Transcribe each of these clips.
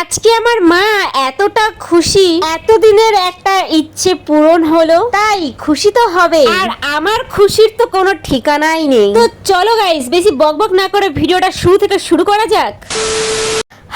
আজকে আমার মা এতটা খুশি, এতদিনের একটা ইচ্ছে পূরণ হলো, তাই খুশি তো হবে। আর আমার খুশির তো কোনো ঠিকানাই নেই। তো চলো গাইস, বেশি বকবক না করে ভিডিওটা শুরু থেকে শুরু করা যাক।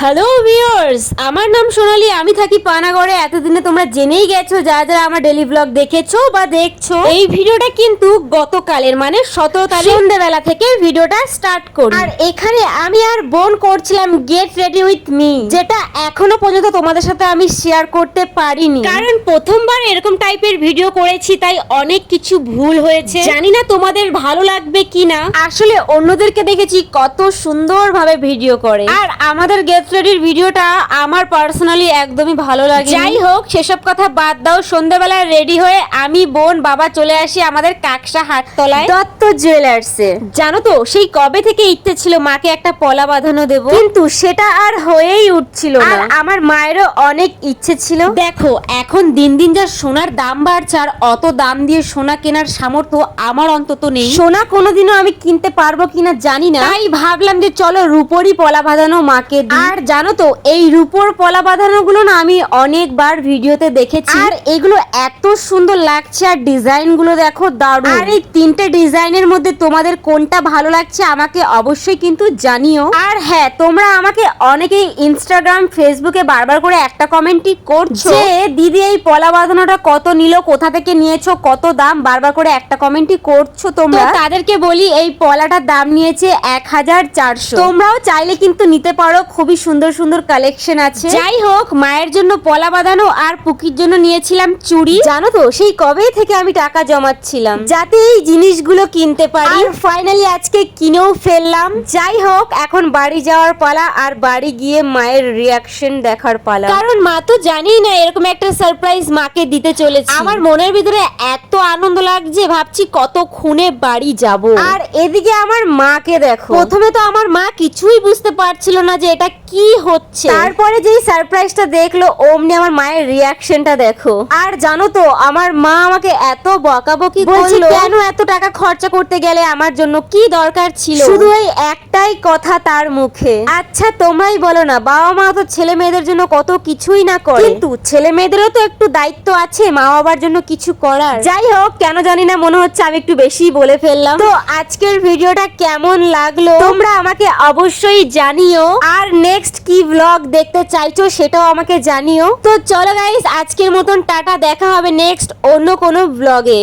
হ্যালো ভিউয়ার্স, আমার নাম সোনালি, আমি থাকি পানাগড়ে। এতদিনে তোমরা জেনেই গেছো যারা যারা আমার ডেইলি ব্লগ দেখেছো বা দেখছো। এই ভিডিওটা কিন্তু গতকালের মানে 17 তারিখ সন্ধ্যাবেলা থেকে ভিডিওটা স্টার্ট করি। আর এখানে আমি আর বোন করছিলাম গেট রেডি উইথ মি, যেটা এখনো পর্যন্ত তোমাদের সাথে আমি শেয়ার করতে পারিনি, কারণ প্রথমবার এরকম টাইপের ভিডিও করেছি, তাই অনেক কিছু ভুল হয়েছে। জানি না তোমাদের ভালো লাগবে কিনা। আসলে অন্যদেরকে দেখেছি কত সুন্দরভাবে ভিডিও করে, আর আমাদের গেট রেডির ভিডিওটা আমার পার্সোনালি একদমই ভালো লাগে। যাই হোক, সেসব কথা বাদ দাও। সন্ধ্যাবেলায় রেডি হয়ে আমি, বোন, বাবা চলে আসি আমাদের কাকসা হাটতলায় দত্ত জুয়েলার্সে। জানো তো, সেই কবে থেকে ইচ্ছে ছিল মাকে একটা পলা বাঁধানো দেব, কিন্তু সেটা আর হয়েই উঠছিল না। আর আমার মায়েরও অনেক ইচ্ছে ছিল। দেখো, এখন দিন দিন যা সোনার দাম বাড়ছে, আর অত দাম দিয়ে সোনা কেনার সামর্থ্য আমার অন্তত নেই। সোনা কোনোদিনও আমি কিনতে পারবো কিনা জানি না, তাই ভাবলাম যে চলো রূপোরই পলা বাঁধানো মাকে দিই। আর জানো তো, এই রূপোর পলা বাঁধানো গুলো না আমি অনেকবার ভিডিওতে দেখেছি, আর এগুলো এত সুন্দর লাগছে, আর ডিজাইন গুলো দেখো দারুণ। আর এই তিনটে ডিজাইনের মধ্যে তোমাদের কোনটা ভালো লাগছে আমাকে অবশ্যই কিন্তু জানিও। আর হ্যাঁ, তোমরা আমাকে অনেকেই ইনস্টাগ্রাম, ফেসবুকে বারবার করে একটা কমেন্টই করছো যে দিদি এই পলা বাঁধানোটা কত নিল, কোথা থেকে নিয়েছো, কত দাম, বারবার করে একটা কমেন্টই করছো তোমরা। তাদেরকে বলি, এই পলাটার দাম নিয়েছে 1400। তোমরাও চাইলে কিন্তু নিতে পারো, খুবই সুন্দর সুন্দর কালেকশন আছে। যাই হোক, মায়ের জন্য পলা বাঁধানো আর পুকির জন্য নিয়েছিলাম চুড়ি। জানো তো, সেই কবে থেকে আমি টাকা জমাচ্ছিলাম যাতে এই জিনিসগুলো কিনতে পারি, আর ফাইনালি আজকে কিনেও ফেললাম। যাই হোক, এখন বাড়ি যাওয়ার পালা, আর বাড়ি গিয়ে মায়ের রিয়াকশন দেখার পালা, কারণ মা তো জানেই না এরকম একটা সারপ্রাইজ মাকে দিতে চলেছি। আমার মনের ভিতরে এত আনন্দ লাগছে, ভাবছি কত খুনে বাড়ি যাব। আর এদিকে আমার মাকে দেখো, প্রথমে তো আমার মা কিছুই বুঝতে পারছিল না যে এটা কি হচ্ছে। তারপরে যেই সারপ্রাইজটা দেখলো, অমনি আমার মায়ের রিয়াকশনটা দেখো। আর জানো তো, আমার মা আমাকে এত বকাবকি করলো, কেন এত টাকা খরচা করতে গেলে, আমার জন্য কি দরকার ছিল। শুধু এই একটাই কথা তার মুখে, আচ্ছা তোমরাই বলো না, বাবা মা তো ছেলে মেয়েদের জন্য কত কিছুই না করে, কিন্তু ছেলে মেয়েদেরও তো একটু দায়িত্ব আছে মা বাবার জন্য কিছু করার। যাই হোক, কেন জানি না মনে হচ্ছে আমি একটু বেশি বলে ফেললাম। তো আজকের ভিডিওটা কেমন লাগলো তোমরা আমাকে অবশ্যই জানিও, আর নেক্সট কি ব্লগ দেখতে চাইছো সেটাও আমাকে জানিও। তো চলো গাইস, আজকের মতন টাটা, দেখা হবে নেক্সট অন্য কোনো ব্লগে।